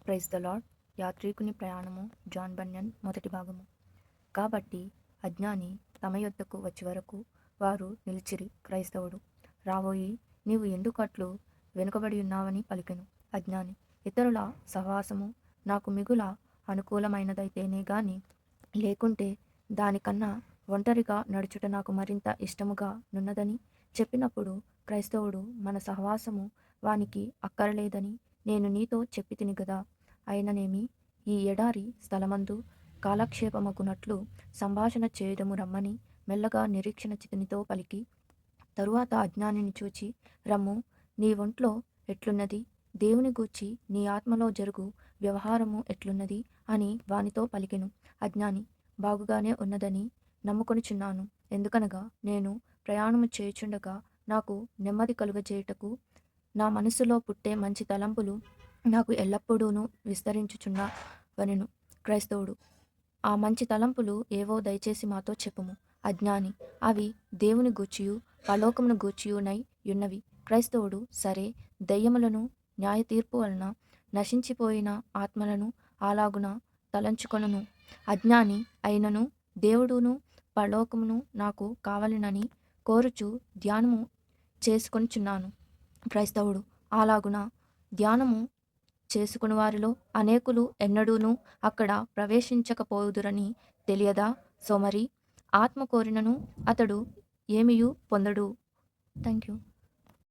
Praise the lord. యాత్రికుని ప్రయాణము John Bunyan మొదటి భాగము. కాబట్టి అజ్ఞాని తమ యొద్దకు వచ్చి వరకు వారు నిలిచిరి. క్రైస్తవుడు రాబోయి నీవు ఎందుకట్లు వెనుకబడి ఉన్నావని పలికెను. అజ్ఞాని ఇతరుల సహవాసము నాకు మిగుల అనుకూలమైనదైతేనే గాని లేకుంటే దానికన్నా ఒంటరిగా నడుచుట నాకు మరింత ఇష్టముగా నున్నదని చెప్పినప్పుడు క్రైస్తవుడు మన సహవాసము వానికి అక్కరలేదని నేను నీతో చెప్పి తిని గదా. అయిననేమి ఈ ఎడారి స్థలమందు కాలక్షేపమగునట్లు సంభాషణ చేయుదము రమ్మని మెల్లగా నిరీక్షణ చితినితో పలికి తరువాత అజ్ఞానిని చూచి రమ్ము, నీ ఒంట్లో ఎట్లున్నది, దేవుని గూర్చి నీ ఆత్మలో జరుగు వ్యవహారము ఎట్లున్నది అని వానితో పలికెను. అజ్ఞాని బాగుగానే ఉన్నదని నమ్ముకొనుచున్నాను. ఎందుకనగా నేను ప్రయాణము చేయుచుండగా నాకు నెమ్మది కలుగజేయుటకు నా మనసులో పుట్టే మంచి తలంపులు నాకు ఎల్లప్పుడూను విస్తరించుచున్నవనెను. క్రైస్తవుడు ఆ మంచి తలంపులు ఏవో దయచేసి మాతో చెప్పుము. అజ్ఞాని అవి దేవుని గూర్చియు పరలోకమును గూర్చియునై యున్నవి. క్రైస్తవుడు సరే, దెయ్యములను న్యాయ తీర్పు వలన నశించిపోయిన ఆత్మలను అలాగున తలంచుకొనను. అజ్ఞాని అయినను దేవుడును పరలోకమును నాకు కావలెనని కోరుచు ధ్యానము చేసుకొనుచున్నాను. క్రైస్తవుడు అలాగున ధ్యానము చేసుకుని వారిలో అనేకులు ఎన్నడూనూ అక్కడ ప్రవేశించకపోదురని తెలియదా. సోమరి ఆత్మ కోరినను అతడు ఏమియు పొందడు. Thank you.